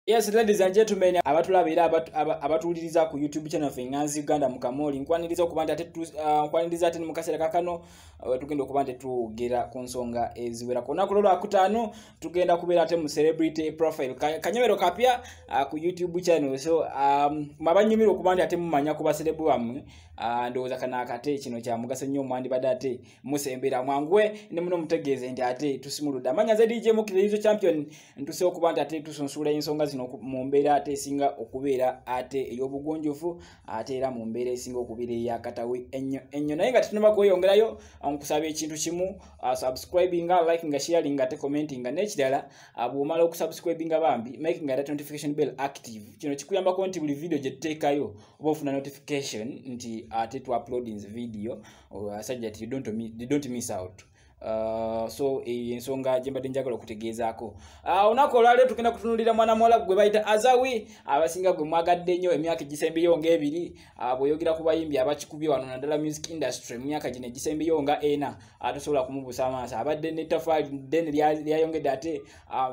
Yes, ladies and gentlemen, abatulabira abatuliriza ku YouTube channel fe Nganzi Uganda mu Kamoli nkwaniriza okubanda ate nkwaniriza ate mu kaseera kakano tugenda okubanda tugera ku nsonga eziwera kona ku lolo akutano tugenda kubeera ate mu celebrity profile kanyemero kapya ku YouTube channel. So mabanyumira okubanda ate mumanya ku baselebu bamwe ndowooza kana akate kino kya mugaso nnyo mwandi badate musembera mwangwe ne muno mutegeeze ndi ate tusimuluda manya za DJ Mukirizo champion ntuse okubanda ate tusonsula ensonga zino mu mbeera ate esinga okubeera ate ey'obugonjofu ate era mu mbeera esinga okubeera eyakatawe ennyo naye nga tutunaba kweyongerayo nkusaba ekintu kimu subscribinga likinga sharinga ate commentinga n'ekirala bw'omala okusubscribinga bambi making that notification bell active kino kikuyambako nti buli video gye tuteekayo oba ofuna notification nti ate tu uploading video such that you don't miss out. So ensonga jembadde njagala okutegeezaako onakola leo tugenda kutunulira mwana muwala gwe bayita Azawi abasinga gwe mwagadde nnyo emyaka egisembeyo nga ebiri bw'oyogera ku bayimbi abakikubye wano naddala music industry emyaka gino egisembeyo nga ena atosobola kumubuusa amaaso abadde n'ettafaali ddene lyayongedde ate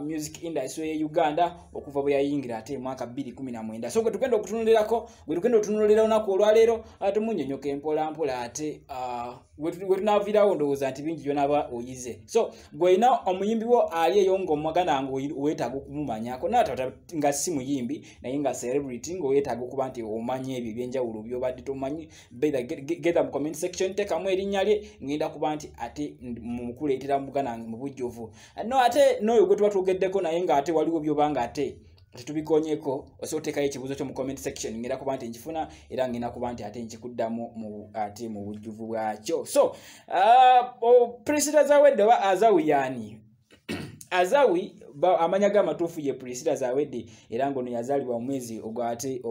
music industry ye Uganda okuva bwe yayingira ate mwaka 2019. So gwe tugenda okutunulirako gwe tugenda otunulira olunaku olwaleero tumunyonyoke mpola mpola ate we tunaaviirawo ndowooza nti bingi byonaba oyize. So gwena omuyimbi wo ali eyo ng'omwagana ng'owetaaga okumumanyako naatata nga si muyimbi naye nga celebrity ng'owetaaga okuba nti omanye ebyo ebyenjawulo byobadde tomanyi getha mu comment section tekamu erinnya lye ngenda kuba nti ate mukuleetera mugana mu bujjuvu no ate n'oyo gwe tuba twogeddeko naye ng'ate waliwo byobanga ate tetubikonyeko osootekayo ekibuuzo kyo mu comment section ngenda kuba nti nkifuna era ngenda kuba nti ate nkikuddamu ate mu bujjuvu bwakyo. So Priscilla Zawedde oba Azawi yani Azawi amanya g'amatuufu ye Priscilla Zawedde era ng'ono yazaalibwa mu mwezi ogwate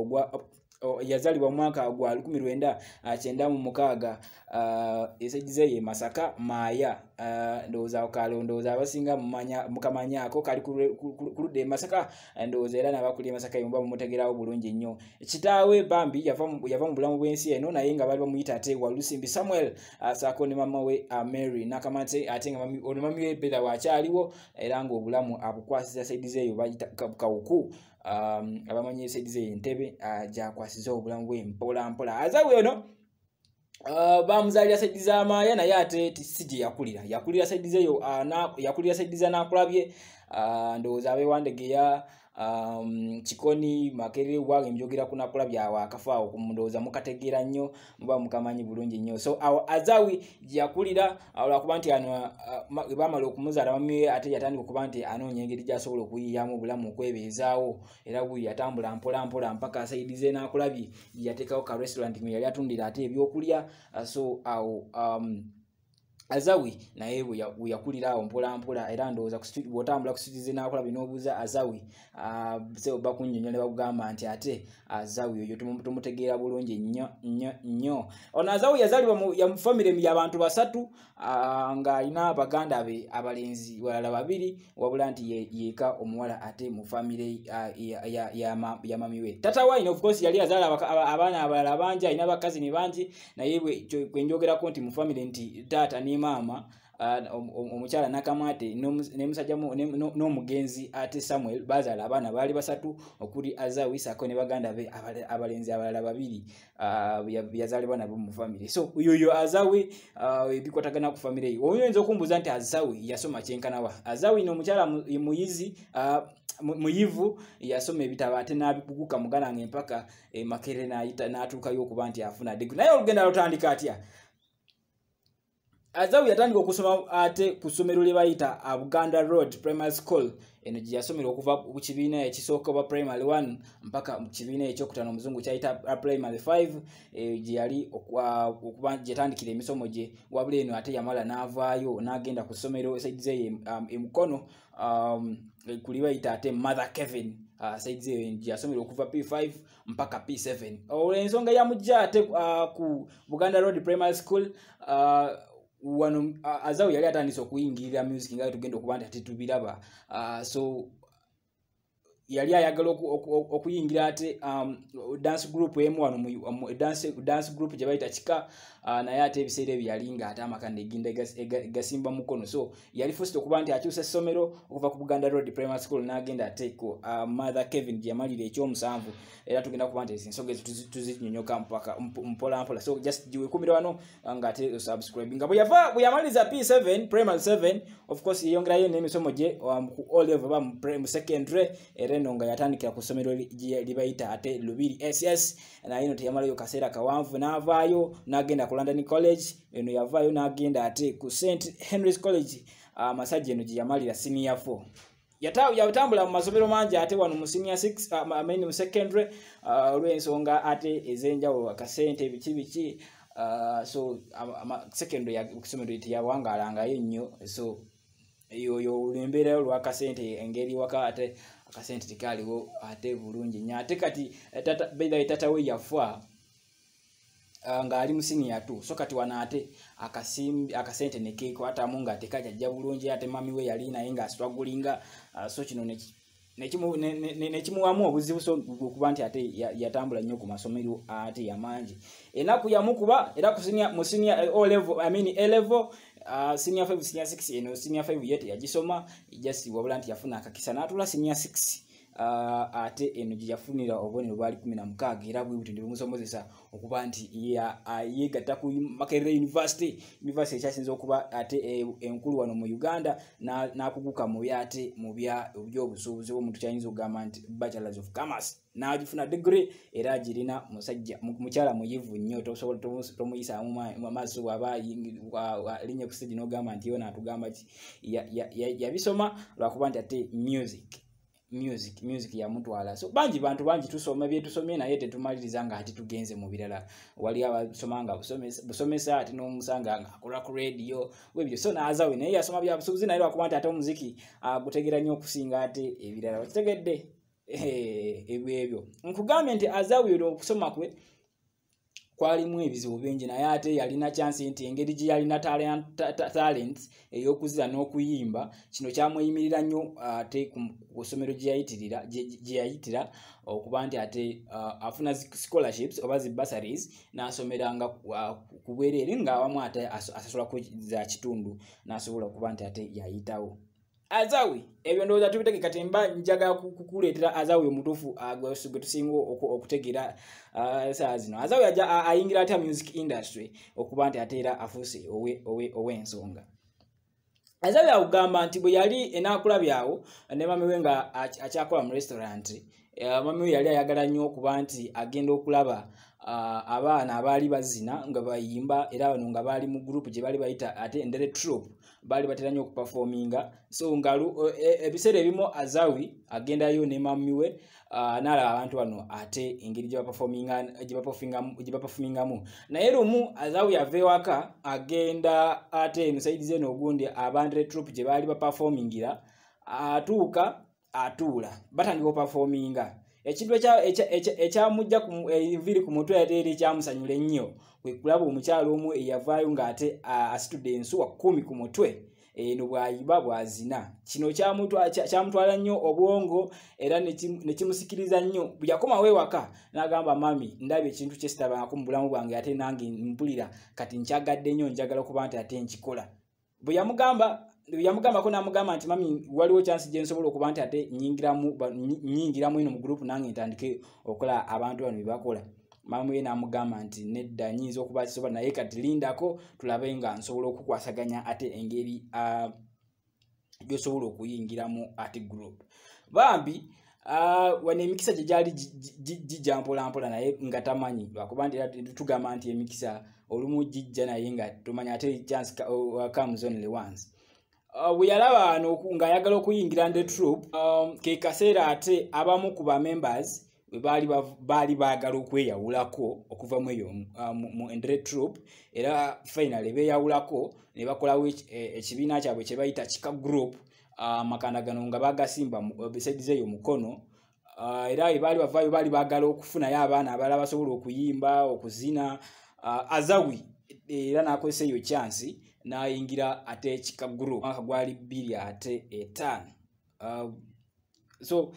yazaalibwa mu mwaka gwa 1996 esejjize ye Masaka Maya ndowooza okalondooza abasinga mukamanyako kali kuludde Masaka ndowooza era n'abakuli Masaka yomba mumutegerawo bulungi nnyo. Kitaawe Bambi yava mu bulamu bw'ensi eno naye nga bali bamuyita ate Walusimbi Samuel saako ne mama we Mary Nakamate ate nga mami we Bella wakyaliwo era ng'obulamu abukwasiza saidize eyo bayita kawuku abamanyi saidize entebe gyakwasiza obulamu bwe mpola mpola. Azawi ono bamuzaalira saidize Amaya naye ate tisije yakulira saidize eyo yakulira saidize n'akulabye ndowooza abeewandegeya Chikoni Makerere wange njogera kunakula byawa akafaawo kumundooza mukategeera nnyo muba mukamanyi bulungi nnyo. So Azawi yakulira olwakuba nti ano bamala okumuzaala mami ate yatandika okuba nti anoonya engeri gy'asobola okuyiyamu obulamu okwebeezaawo era bwe yatambula mpola mpola mpaka asaidize n'akulabye yateekawo ka restaurant mwe yali atundira ate ebyokulya. So awo Azawi naye bwe yakulira awo mpola mpola era ndowooza bw'otambula kusitize n'akola binoobuuza Azawi se oba kunnyonnyola ne bakugamba nti ate Azawi oyo tumutegeera bulungi nnyo. Ono Azawi yazaalibwa ya famire y'abantu basatu ng'alina baganda be abalenzi balala babiri wabula nti yeeka omuwala ate mu famire ya mami we. Tata wine of course yali yazaala abaana abalala bangi alina bakazi ne bangi naye bwe njogerako nti mu famire nti taata ne mama omukyala Nakamate n'omusajja n'omugenzi ate Samuel bazaala abaana baali basatu okuli Azawi saako ne baganda be abalenzi abalala babiri yazaalibwa nabo mu famire. So oyo Azawi ebikwatagana ku famire eyo oyinza okumbuuza nti Azawi yasoma kyenkanawa. Azawi n'omukyala muyizi muyivu yasoma ebitabo ate n'abibuguka muganange empaka Makerere n'atuukayo okuba nti afuna degree naye olugenda lutandika atya. Azawi yatandika okusoma ate ku ssomero lye bayita Buganda Road Primary School eno gye yasomera okuva ku kibiina ekisooka oba primary 1 mpaka mu kibiina ekyokutaano omuzungu kyayita primary 5 gye yali okuba gyetandikira emisomo gye wabula eno ate yamala n'avaayo n'agenda ku ssomero esaidize ye emukono kuli bayita ate Mother Kevin saidize eyo gye yasomera okuva P5 mpaka P7. Ensonga yamujja ate ku Buganda Road Primary School wano Azawi yali atandise okuyingirira music nga tugenda okuba nti ate tubiraba. So yali ayagala okuyingira ate dance group emu mu dance group gye bayita kika naye ate ebiseera ebyo yali nga ate amakanda eginda gasimba mukono so yali forced okuba nti akyusa essomero okuva ku Buganda Road Primary School n'agenda ate ku Mother Kevin gye yamalira ekyomusanvu era tugenda kuba nti ensonga ezo tuzinyonyoka mpaka mpola so just jiwekumira wano nga ate subscribe nga bwe yamaliza P7 Primary 7 of course yeyongerayo n'emisomo gye ku O level mu secondary era eno nga yatandikira ku ssomero libayita ate Lubiri SS naye eno teyamalayo kaseera kawanvu n'avaayo n'agenda ku London College eno yavaayo n'agenda ate ku St Henry's College Masajja eno gye yamalira senior 4 yatambula mu masomero mangi ate wano mu senior 6 mu secondary olw'ensonga ate ez'enjawulo akasente biki so secondary kusomero teyawangalangayo nnyo so yo olembera olw'akasente engeri waka ate akasente tekaliwo ate bulungi nnyo ate kati tata we yafa nga ali mu senior 2 so kati wana ate akasente nekekwatamu nga tekajja bulungi ate mami we yali naye nga strugglinga so kino nekimuwamu obuzibu so okuba nti ate yatambula nnyo ku masomero ate yamangi enaku yamukuba era mu senior O level A level senior 5 senior 6 eno senior 5 yete yagisoma just wabula nti yafuna akakisa n'atula senior 6 ate eno gye yafunira obubonero bwali 16 era bwe buti ndibumusomozesa okuba nti yegatta ku Makerere University ekyasinza okuba ate enkulu wano mu Uganda n'akuguka mu byate mu by'obusuubuzi omuntu kyayinza okugamba nti Bachelors of Commerce n'agifuna degree era agirina mukyala muyivu nnyo tosobola tomuyisaamu amaaso bw'aba linnya ku stage n'ogamba nti yo naatugamba ki yabisoma lwakuba nti ate music yamutwala so bantu bangi tusoma byetusomye naye tetumaliriza nga ati tugenze mu birala wali abasoma nga busomesa ati n'omusanga nga akola ku radio webyo so naazawe naye yasoma bya busuubuzi naye lwakuba nti ate omuziki gutegera nnyo okusinga ate ebirala wakitegedde ebyo nkugambye nti azawe okusoma kwe kwalimu ebizibu bingi naye ate yalina chance nti engeri gye yalina talent ey'okuzira n'okuyimba kino kyamweyimirira nnyo ate ku ssomero gye yayitira okuba nti ate afuna scholarships oba zi bursaries n'asomeranga ku bwereere ng'awamu ate asasulako za kitundu n'asobola okuba nti ate yayitawo Azawi ebyo ndowooza tubitegeka temba njaga kukuleetera Azawi omutuufu gwe tusinga okutegeera saa zino Azawi ayingira atya music industry okuba nti ate era afuuse ow'ensonga Azawi akugamba nti bwe yali enaakulabyawo ne mami we nga akyakola mu restaurant mami we yali ayagala nnyo okuba nti agenda okulaba abaana abaali bazina nga bayimba era bano nga baali mu group gye baali bayita ate Ndere Troupe baali batera nnyo okuperforminga so nga ebiseera ebimu Azawi agendayo ne mami we n'alaba abantu bano ate engeri gye baperformingamu naye lumu Azawi yava ewaka agenda ate emusaidize n'ogundi Ndere Troupe gye baali baperformingira atuuka atuula batandika okuperforminga ekintu ekyamujja enviri ku mutwe ate ekyamusanyula ennyo kwe kulaba omukyalo omu eyavaayo ng'ate asitudde ensuwa 10 ku mutwe eno bw'ayiba bw'azina kino kyamutwala nnyo obwongo era ne kimusikiriza nnyo bwe yakomawo ewaka n'agamba mami ndaba ekintu kye sitabangako mu bulamu bwange ate nange mpulira kati nkyagadde nnyo njagala okuba nti ate nkikola bwe yamugambako n'amugamba nti mami waliwo chance gye nsobola okuba nti ate nnyingiramu eno mu group nange ntandike okola abantu bano bye bakola mami we n'amugamba nti nedda nnyinza okuba kisobola naye kati lindako tulabe nga nsobola okukwasaganya ate engeri gy'osobola okuyingiramu ate group bambi wano emikisa gye gyali gijja mpolampola naye nga tamanyi lwakuba nti tugamba nti emikisa olumu gijja naye nga tomanya ate chance comes only once bwe yalaba ng'ayagala okuyingira Ndere Troupe ke kaseera ate abamu ku ba members baali baagala okweyawulako okuva mu eyo mu Ndere Troupe era finally beeyawulako ne bakolawo ekibiina kyabwe kye bayita Kika Group amakanda gano nga bagasimba besaidize eyo mukono era baali bavaayo baali baagala okufunayo abaana abalala basobola okuyimba okuzina Azawi era n'akozesa eyo chance n'ayingira ate Kika Group gwali 2 ate 5 so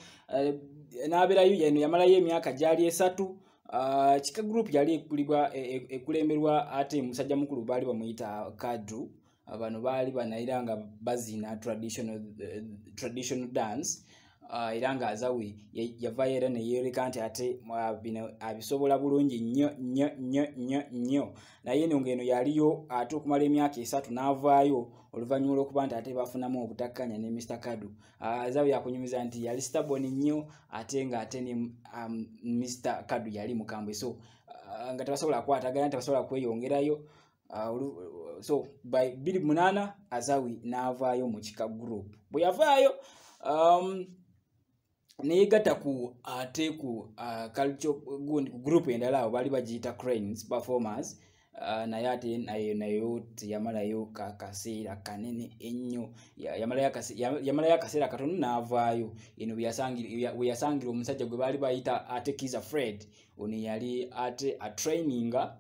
n'abeerayo yeno yamalayo emyaka gyali 3. Chika group yali ekulemberwa ate musajja mukulu baali bamuyita Kadru. Bano baali banayira nga bazina traditional dance. Era nga Azawi yavayo era neyeereka nti ate bino abisobola bulungi nnyo naye eno ngeno yaliyo ate okumala emyaka 3 n'avaayo oluvannyuma lw'okuba nti ate bafunamu obutakkanya ne Mr. Kadu. Azawi yakunyumiza nti yali stubborn nnyo ate nga ate ne Mr. Kadu yali mukambwe, so nga tebasobola kukwatagana, tebasobola kweyongerayo. So by 2008 Azawi n'avaayo mu Chika group. Bwe yavaayo neyegatta ku ate ku culture group endala bali bagiyita Cranes Performers. Naye ate nayo teyamalayo kaseera kanene ennyo, yamalayo akaseera katono n'avaayo. Eno bwe yasangira omusajja gwe baali bayita ate Kiza Fred, ono yali ate atraininga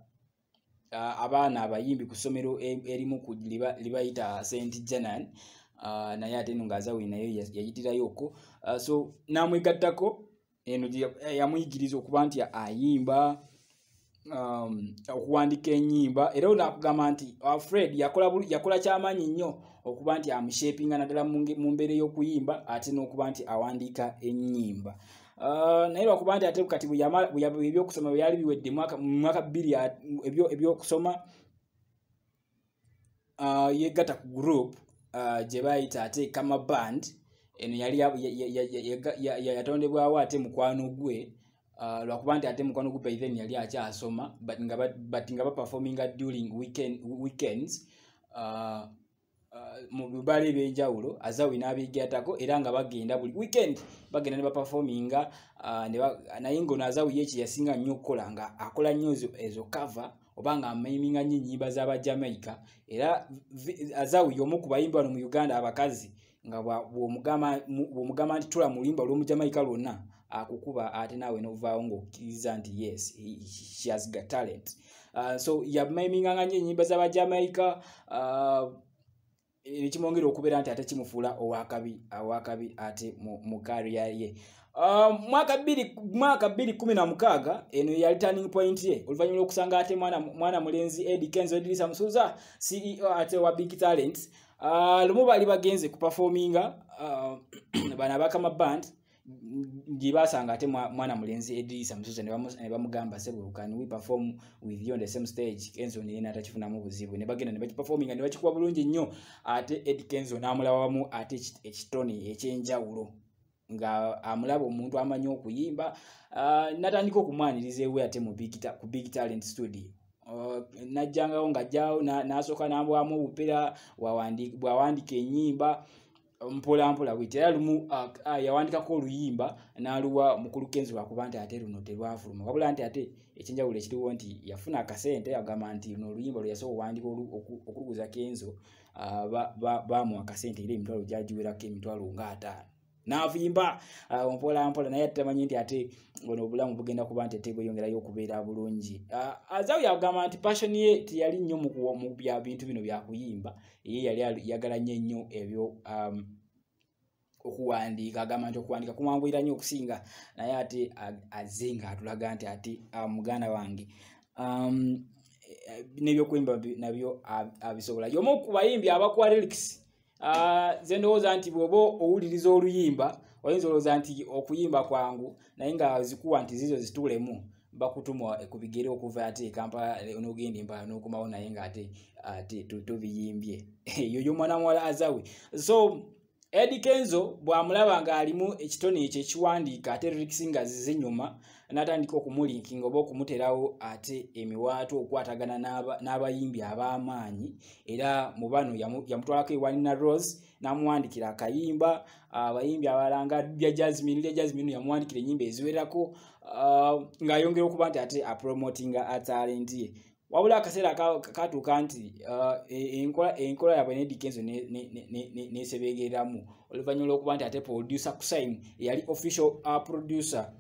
abaana abayimbi ku ssomero erimu libayita St. Janan. Naye ate eno nga Azawi nayo yayitirayo okko. So namwegattako eno yamuyigiriza okuba nti ayimba, okuwandika ennyimba. Era onakugamba nti Fred yakola kyamaanyi nnyo okuba nti amushapinga naddala mu mbeera y'okuyimba ate n'okuba nti awandiika ennyimba. Naye lwakuba nti ate kati ebyokusoma byali biwedde mu mwaka 2 ebyokusoma, yegatta ku group gye bayita ate Kama Band. Eno yali yatondebwawo ate mukwano gwe, lwakuba nti ate mukwano gwe by then yali akyasoma but nga baperforminga during weekends mu bibala ebyenjawulo. Azawi n'abigattako era nga bagenda buli weekend bagenda ne baperforminga. Naye ng'ono Azawi ye kye yasinga nnyo okukola nga akola nnyo ezo cover oba nga amayiminga nnyo ennyimba z'aba Jamaica. Era Azawi y'omu ku bayimbi wano mu Uganda abakazi nga bw'omugamba nti tula mu luyimba olw'omu Jamaica lwonna akukuba ate naawe n'ovaawo ng'okkiriza nti yes she has got talent. So yamayiminganga nnyo ennyimba z'aba Jamaica, ekimwongera okubeera nti ate kimufuula owakabi ate mu career ye. Mwaka 2016 eno yali turning point ye oluvannyuma lw'okusanga ate mwana mulenzi Eddie Kenzo Idrisa Musuza CEO ate wa Big Talent. Lumu bali bagenze ku performinga bana bakama band gye basanga ate mwana mulenzi Idrisa Musuza ne bamugamba sebo can we perform with you on the same stage. Kenzo ne yena takifunamu buzibu ne bagenda ne bakiperforminga ne bakikuba bulungi nnyo ate Eddie Kenzo n'amulabamu ate ekitoni ekyenjawulo nga amulaba omuntu amanyi okuyimba. Natandika okumwaniriza ewe ate ku Big Talent studio. Najjangawo ng'ajjawo n'asooka n'ambwamu obupera bw'awandika ennyimba mpola bw'iti. Era lumu yawandikako oluyimba n'aluwa mukulu Kenzo lwakuba nti ate luno terwafuluma, wabula nti ate ekyenjawulo ekiriwo nti yafuna akasente agamba nti luno oluyimba lwe yasobola okuwandika okuluguza Kenzo baamuwa akasente era emitwalo gyagiwerako emitwalo nga 5. N'avimba mpola naye atamanyi nti ate ono obulamu bugenda kuba nti ate bweyongerayo okubeera bulungi. Azawi yagamba nti passion ye teyali nnyo mu bintu bino byakuyimba, ye yali yagala nnyo ebyo okuwandiika. Agamba nti okuwandiika kumwanguyira nnyo okusinga, naye ate azze nga atulaga nti ate muganda wange n'ebyokuyimba nabyo abisobola. Y'omu ku bayimbi abakuwa lyrics. Ze ndowooza nti bw'oba owuliriza oluyimba oyinza olowooza nti okuyimba kwangu naye nga zikuwa nti zizo zitulemu, bakutuma ku bigere okuva ate Kampala n'ogenda Impala n'okomawo naye nga ate tubiyimbye. Yoyo mwana muwala Azawi. So Eddie Kenzo bw'amulaba ng'alimu ekitone ekyo ekiwandiika ate lyrics nga zinyuma, n'atandika okumulinkinga oba okumuterawo ate emiwaato okwatagana n'abayimbi ab'amaanyi. Era mu bano yamutwalako Ewanina Rose n'amuwandikira akayimba. Abayimbi abalala nga Lya Jasmine yamuwandikira ennyimba eziwerako, ng'ayongera okuba nti ate apromotinga talent ye. Wabula akaseera katuuka nti enkola yabwe Eddie Kenzo n'esebegereramu oluvannyuma lw'okuba nti ate producer Kusain yali official producer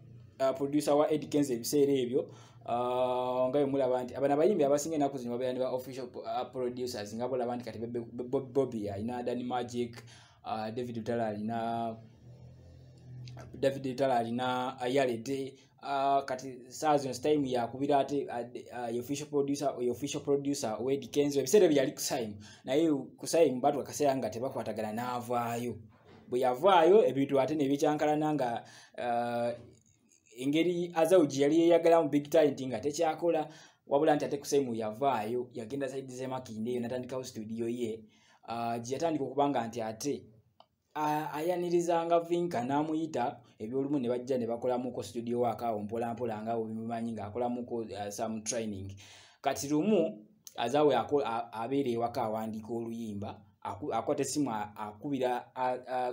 wa Eddie Kenzo ebiseera ebyo. Nga bemulaba nti abana abayimbi abasinga ennaku zino babeera ne ba official producers nga bolaba nti kati Bobby alina Danny Magic, David Utala alina David Itala alina ayalete kati sazo time yakubira ate official producer Wade Kenzo ebisere byali kusaim naye kusaim batu akaseera nga tebakwatagana n'avaayo bwe yavaayo ebintu ate ne bicyankalana nga engeri Azawuji yali yeyagala mu big talent nga tekyakola wabula nti ate kusaimu yavaayo yagenda side ze Makinde natandikawo studio ye gyatandika okubanga nti ate ayaniriza Vinka namuyita ebyolumu ne bajja ne bakolamuko studio waka mpola mpola nga obimanyi nga akolamuko some training kati lumu Azawe abere waka awandika oluyimba akwata simu akubira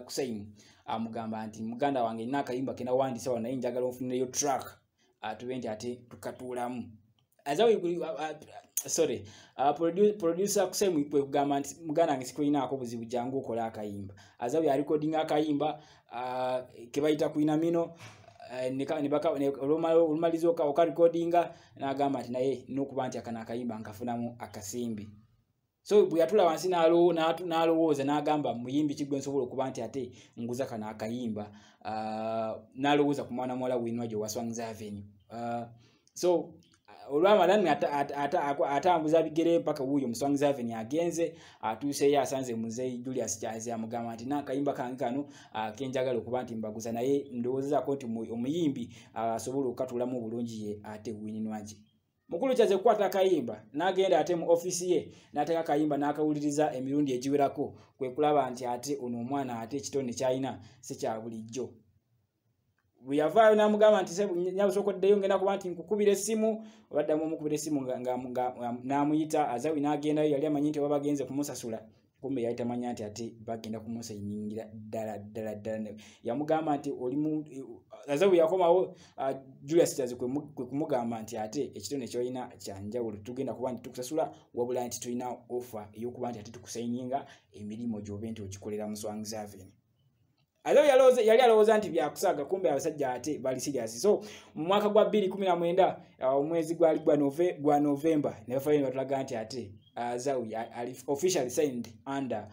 kusaimu amugamba nti muganda wange nina akayimba kena wandisa wana njagala onfuneyo track atubenti ate tukatulamu Azawe sorry producer kusaimu ikwe kugamba nti muganda wange sikulina akobuzibu jangu okola akayimba Azawe ya recording akayimba kebayita kuina mino olumalizo ka recordinga n'agamba nti naye n'okuba nti akana akayimba nkafunamu akasimbi so bwe yatula wansi n'alowooza n'agamba muyimbi kigwe nsobola okuba nti ate nguza kana akayimba n'alowooza ku mwana muwala Winwaji wa Swangz Avenue so olwamalani atambuza bigere mpaka wuyo mu Swangz Avenue agenze atuuse yasanze Muzeeyi Julius Kyazi amugamba nti n'akayimba kange kano kenjagala okuba nti mbaguza naye ndowooza ko nti omuyimbi asobola okatulamu bulungi ye ate Winwaji mukulu kyaze kukwata akayimba n'agenda ate mu office ye n'ateka akayimba n'akawuliriza emirundi egiwerako kwe kulaba nti ate ono omwana ate ekitone kyalina si kya bulijjo bwe yavaayo n'amugamba nti nyabusokoddeyo ngenda kuba nti nkukubira essimu obaddamu omukubira essimu n'amuyita Azawi n'agendayo yali amanyi nti babagenze kumusasula kumbe yali tamanya nti ate bagenda kumusayiningira ddala yamugamba nti Azawi yakomawo Julius Kyazi kwe kumugamba nti ate ekitone kyolina kyanjawulo tugenda kuba nti tukusasula wabula nti tulina offer ey'okuba nti ate tukusayininga emirimu gy'obe nti ogikolera mu Swangz Avenue Azawi yali alowooza nti byakusaaga kumbe abasajja ate bali serious so mu mwaka gwa 2019 omwezi gwali gwa November ne bafaayo batulaga nti ate Azawi officially signed under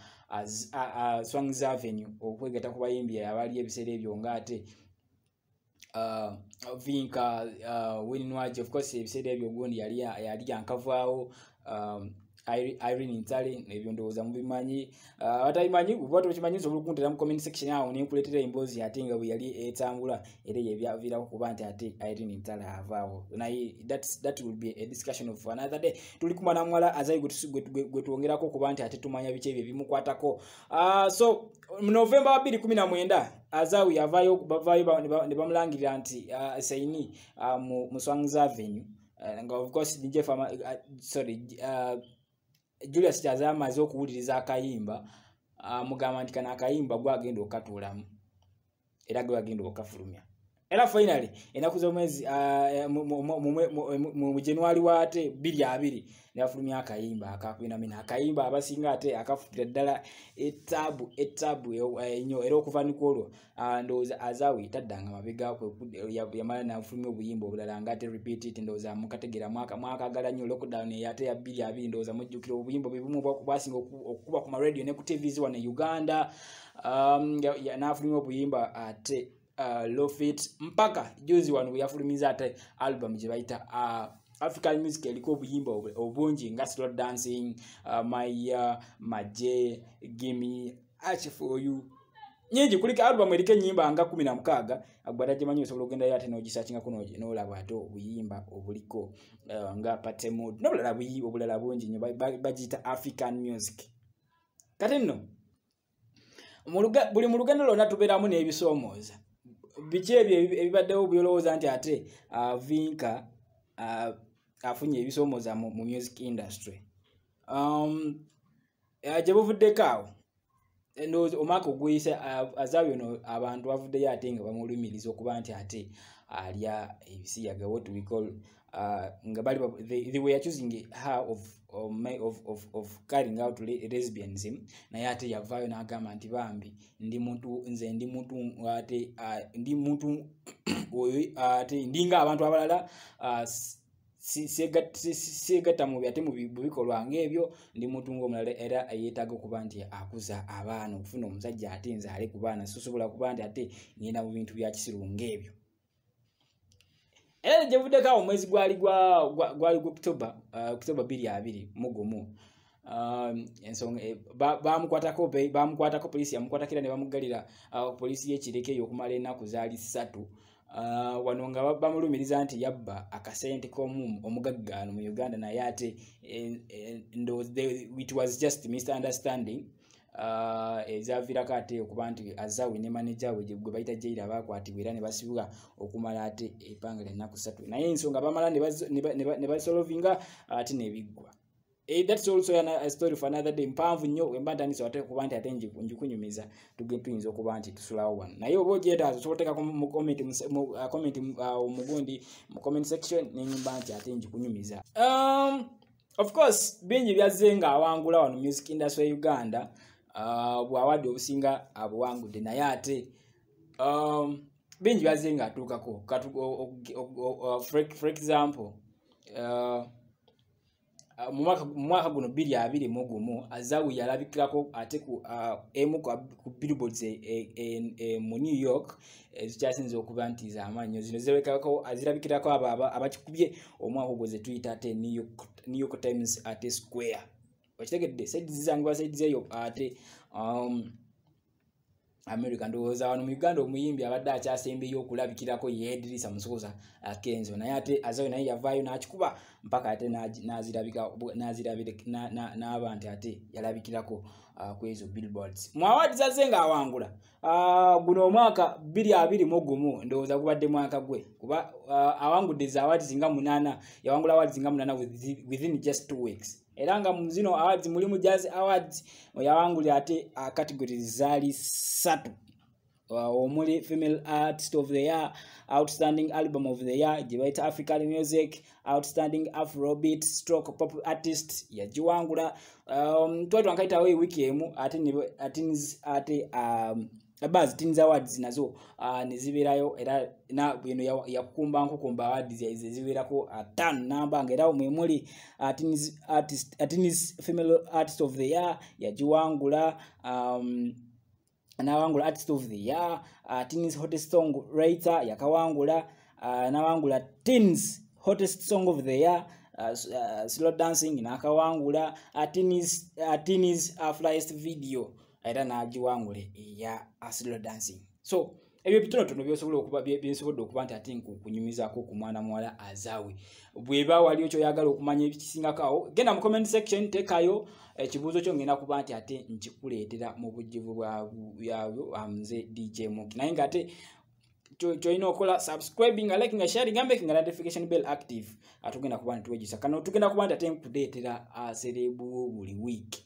Swangz Avenue okwegata ku bayimbi abali ebiseera ebyo nga ate Vinka Winwaji of course ebiseera ebyo gondi yali yankavaawo Irene Ntale nebyo ndowooza mubimanyi batabimanyi ubwatu kimanyi so bulukuntera mu comment section awo ne nkuletera embozi ate nga bwe yali etambula era yebyavirako kuba nti ate Irene Ntale avaawo naye that will be a discussion of another day tuli kumana mwala Azawi gwe tuongerako kuba nti ate tumanya biche ebyo bimukwatako so mu November 2019 Azawi yavaayo ne bamulangirira nti saini mu Swangz Avenue nga of course DJ Fama Julius Kyazi amaze okuwuliriza akayimba mugamba nti kana akayimba gwagenda okatulamu era gwagenda okafulumya era finally enaku z'omwezi mu January wate 22 nafulumya akayimba akakwina mina akayimba abasinga ate akafutira ddala etabu enyo era okuva nikolo ndowooza Azawi taddanga mabega yamala nafulumya obuyimba obulala nga ate repeat it ndowooza mukategera mwakagala nnyo lockdown yate ya 22 ndowooza mujjukira obuyimba bebumu bwasinga okukuba ku radio ne ku TVs wane Uganda nafulumya obuyimba ate Lofit mpaka juzi wano yafulumiza ate album gye bayita African music eliko obuyimba obungi nga slow dancing Maya Maje Gimme Ache for you nyingi kulika album erike nyimba nga 16 agbada jemanyi osobola okugenda yate n'ogisearchinga kuno n'olaba ate obuyimba obuliko nga Patemod n'obulala buyimba obulala bungi nnyo bagiyita African music kati nno buli mu lugendo lwonna tubeeramu n'ebisoomooza biki ebyo ebibaddewo byolowooza nti ate Vinka afunye ebisoomooza mu music industry gye buvuddeko awo omwaka oguyise Azawi ono abantu bavuddeyo ate nga bamulumiriza okuba nti ate alya ebisiyaga what we call nga bali they were accusing her of carrying out lesbianism naye ate yavaayo n'agamba nti bambi ndi muntu ate ndi muntu oyo ate ndinga abantu abalala segatta mu byate mu bikolwa ng'ebyo ndi muntu ng'omulala era yeetaaga okuba nti akuza abaana okufuna omusajja ate nzaale ku baana sosobola kuba nti ate ngenda mu bintu bya kisiru ng'ebyo. Era gyevuddeko awo omwezi gwali October 2021 ensonga bamukwatako polisi yamukwatakira ne bamugalira polisi y'Ekireke eyo okumala ennaku zaali 3 wano nga bamulumiriza nti yabba akasente k'omugaggaano mu Uganda naye ate it was just misunderstanding ezavirako ate okuba nti Azawe ne manager we gwe bayita Jaira bakwatibwa era ne basibwa okumala ate ebbanga ly'ennaku 3 naye ensonga bamala ne basolovinga ate nebiggwa. That's also a story for another day. Mpanvu nnyo wemba ntandise ate kuba nti ate njikunyumiza tuyinza okuba nti tusulawo wano naye oba ogyetaaza osobola mu comment mu comment section nenyimba nti ate njikunyumiza. Of course bingi byazze nga awangula wano music industry Uganda bwawadde obusinga abuwangudde naye ate bingi byazze nga atuukako for example mu mwaka guno 2021 Azawe yalabikirako ate ku emu ku billboards mu New York ezikyasinze okuba nti z'amaanyi zino zirabikako azirabikirako abakikubye omwaka ogwo ze tuyita ate New York Times ate Square wakitegedde saidi zizangibwa saidi zeyo ate America ndowooza wano mu Uganda omuyimbi abadde akyasembeyo okulabikirako ye Idrisa Musoza Kenzo naye ate Azawe naye yavaayo n'akikuba mpaka ate n'azirabika n'abantu ate yalabikirako ku ezo billboards. Mu awards azze nga awangula guno omwaka 2021 ndowooza gubadde mwaka gwe kuba awangudde za awards nga 8 yawangula awards nga 8 within just 2 weeks. Era nga mu zino awards mulimu Jazz Awards yawangulira ate categories zaali 3 omuli Female Artist of the Year, Outstanding Album of the Year gye bayita African Music, Outstanding Afrobeat stroke Pop Artist yagiwangula. Twali twankayitawo wiki emu ate Buzz Teens Awards nazo nezibeerayo era bino yakukumba nkukumba awards zibeerako 5 namba ng'era omwemuli Teens Female Artist of the Year yagiwangula n'awangula Artist of the Year, Teens Hottest Song Writer yakawangula n'awangula Teens Hottest Song of the Year Slow Dancing n'akawangula Teens Flyest Video era n'agiwangule ya Slow Dancing. So ebyo bitonotono byosobodde okuba nti ate kunyumizaako ku mwana muwala Azawe. Bweba waliyo kyoyagala okumanya ekisingako genda mu comment section tekayo ekibuuzo kyo ngenda kuba nti ate nkikuleetera mu bujjuvu bwabyo nze DJ Muki. Naye nga ate kyolina okola subscribing, liking, sharing, making notification bell active. Atugenda kuba nti tuwejisa kano tugenda kuba nti ate nkuleetera serebu buli week.